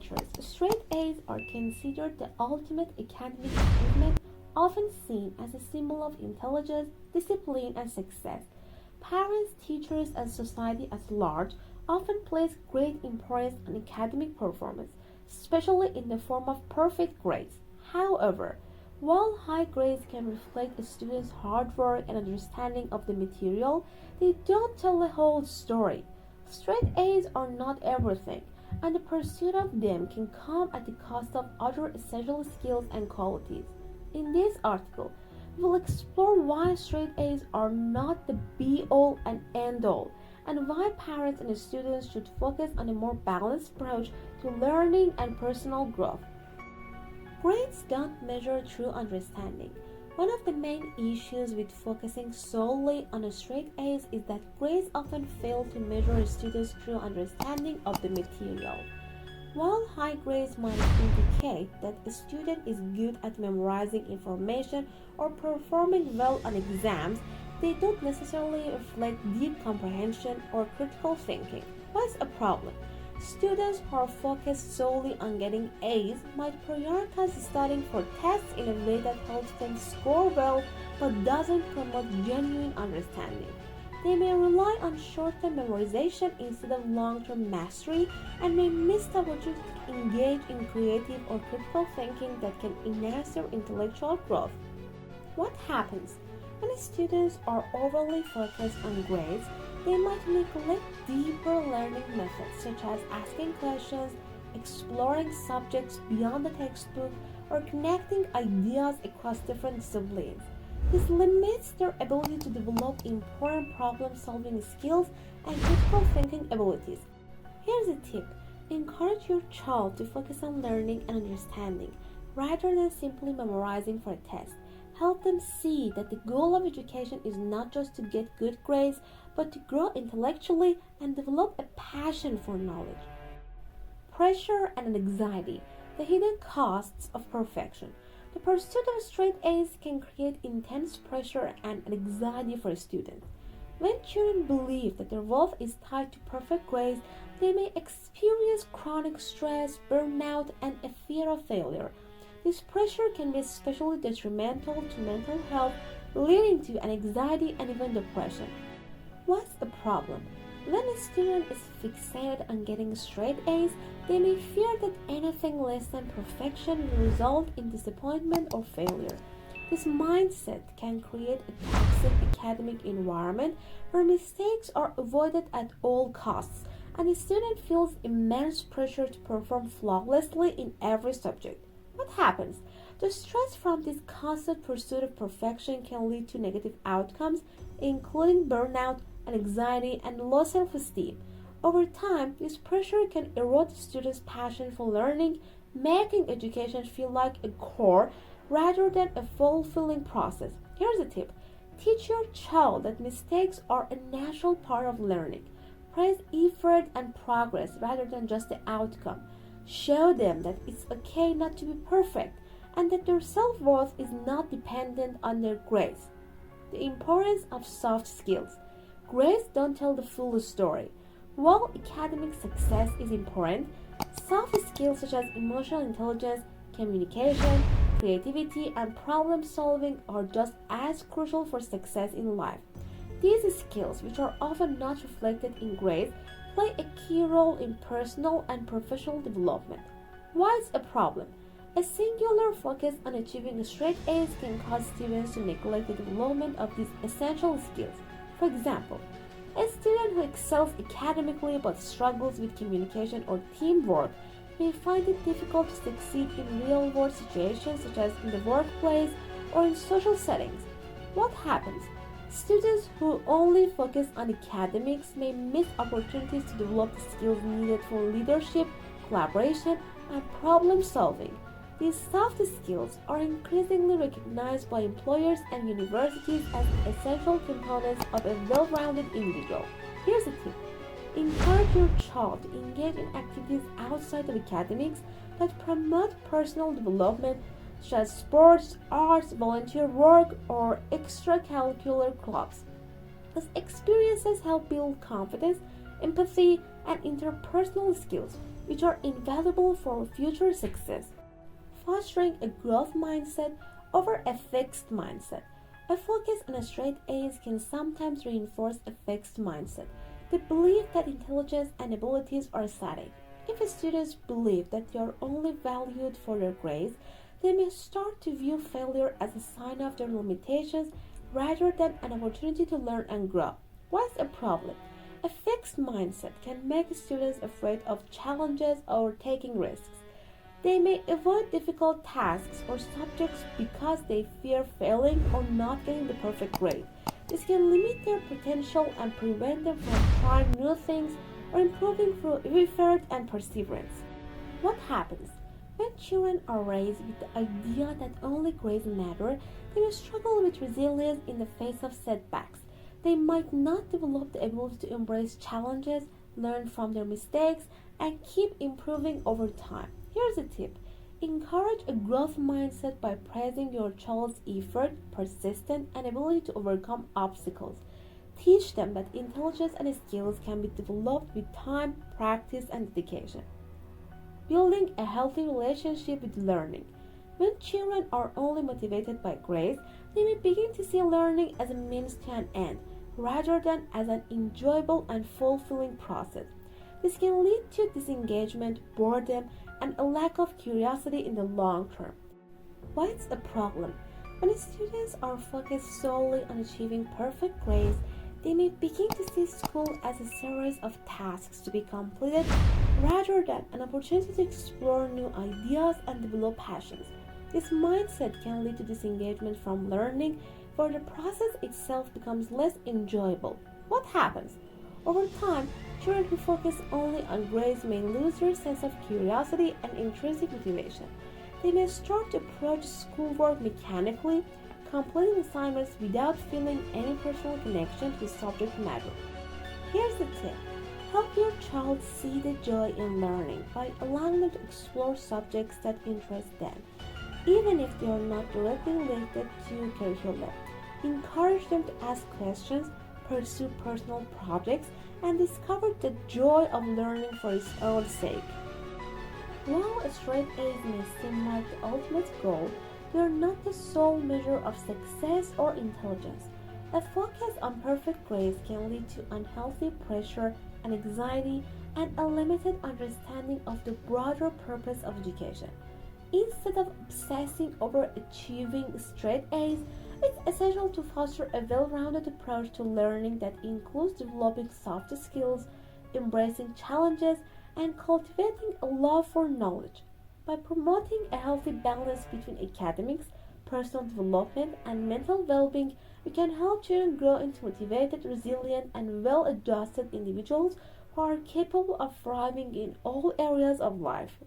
cultures, straight A's are considered the ultimate academic achievement, often seen as a symbol of intelligence, discipline, and success. Parents, teachers, and society at large often place great importance on academic performance, especially in the form of perfect grades. However, while high grades can reflect a student's hard work and understanding of the material, they don't tell the whole story. Straight A's are not everything, and the pursuit of them can come at the cost of other essential skills and qualities. In this article, we will explore why straight A's are not the be all and end all, and why parents and students should focus on a more balanced approach to learning and personal growth. Grades don't measure true understanding. One of the main issues with focusing solely on straight A's is that grades often fail to measure a student's true understanding of the material. While high grades might indicate that a student is good at memorizing information or performing well on exams, they don't necessarily reflect deep comprehension or critical thinking. What's a problem? Students who are focused solely on getting A's might prioritize studying for tests in a way that helps them score well but doesn't promote genuine understanding. They may rely on short-term memorization instead of long-term mastery and may miss the opportunity to engage in creative or critical thinking that can enhance their intellectual growth. What happens? When students are overly focused on grades, they might neglect deeper learning methods such as asking questions, exploring subjects beyond the textbook, or connecting ideas across different disciplines. This limits their ability to develop important problem-solving skills and critical thinking abilities. Here's a tip. Encourage your child to focus on learning and understanding rather than simply memorizing for a test. Help them see that the goal of education is not just to get good grades, but to grow intellectually and develop a passion for knowledge. Pressure and anxiety, the hidden costs of perfection. The pursuit of straight A's can create intense pressure and anxiety for students. When children believe that their worth is tied to perfect grades, they may experience chronic stress, burnout, and a fear of failure. This pressure can be especially detrimental to mental health, leading to anxiety and even depression. What's the problem? When a student is fixated on getting straight A's, they may fear that anything less than perfection will result in disappointment or failure. This mindset can create a toxic academic environment where mistakes are avoided at all costs, and the student feels immense pressure to perform flawlessly in every subject. What happens? The stress from this constant pursuit of perfection can lead to negative outcomes, including burnout, anxiety, and low self-esteem. Over time, this pressure can erode the student's passion for learning, making education feel like a chore rather than a fulfilling process. Here's a tip. Teach your child that mistakes are a natural part of learning. Praise effort and progress rather than just the outcome. Show them that it's okay not to be perfect and that their self-worth is not dependent on their grades. The importance of soft skills. Grades don't tell the full story. While academic success is important, soft skills such as emotional intelligence, communication, creativity, and problem solving are just as crucial for success in life. These skills, which are often not reflected in grades, play a key role in personal and professional development. Why it's a problem? A singular focus on achieving straight A's can cause students to neglect the development of these essential skills. For example, a student who excels academically but struggles with communication or teamwork may find it difficult to succeed in real-world situations such as in the workplace or in social settings. What happens? Students who only focus on academics may miss opportunities to develop the skills needed for leadership, collaboration, and problem solving. These soft skills are increasingly recognized by employers and universities as essential components of a well-rounded individual. Here's a tip. Encourage your child to engage in activities outside of academics that promote personal development, such as sports, arts, volunteer work, or extracurricular clubs. These experiences help build confidence, empathy, and interpersonal skills, which are invaluable for future success. Fostering a growth mindset over a fixed mindset. A focus on straight A's can sometimes reinforce a fixed mindset, the belief that intelligence and abilities are static. If students believe that they are only valued for their grades, they may start to view failure as a sign of their limitations rather than an opportunity to learn and grow. What's a problem? A fixed mindset can make students afraid of challenges or taking risks. They may avoid difficult tasks or subjects because they fear failing or not getting the perfect grade. This can limit their potential and prevent them from trying new things or improving through effort and perseverance. What happens? When children are raised with the idea that only grades matter, they will struggle with resilience in the face of setbacks. They might not develop the ability to embrace challenges, learn from their mistakes, and keep improving over time. Here's a tip. Encourage a growth mindset by praising your child's effort, persistence, and ability to overcome obstacles. Teach them that intelligence and skills can be developed with time, practice, and dedication. Building a healthy relationship with learning. When children are only motivated by grades, they may begin to see learning as a means to an end, rather than as an enjoyable and fulfilling process. This can lead to disengagement, boredom, and a lack of curiosity in the long term. What's a problem? When students are focused solely on achieving perfect grades, they may begin to see school as a series of tasks to be completed rather than an opportunity to explore new ideas and develop passions. This mindset can lead to disengagement from learning, for the process itself becomes less enjoyable. What happens? Over time, children who focus only on grades may lose their sense of curiosity and intrinsic motivation. They may start to approach schoolwork mechanically, completing assignments without feeling any personal connection to the subject matter. Here's the tip. Help your child see the joy in learning by allowing them to explore subjects that interest them, even if they are not directly related to curriculum. Encourage them to ask questions, pursue personal projects, and discover the joy of learning for its own sake. While straight A's may seem like the ultimate goal, they are not the sole measure of success or intelligence. A focus on perfect grades can lead to unhealthy pressure and anxiety and a limited understanding of the broader purpose of education. Instead of obsessing over achieving straight A's, it's essential to foster a well-rounded approach to learning that includes developing soft skills, embracing challenges, and cultivating a love for knowledge. By promoting a healthy balance between academics, personal development, and mental well-being, we can help children grow into motivated, resilient, and well-adjusted individuals who are capable of thriving in all areas of life.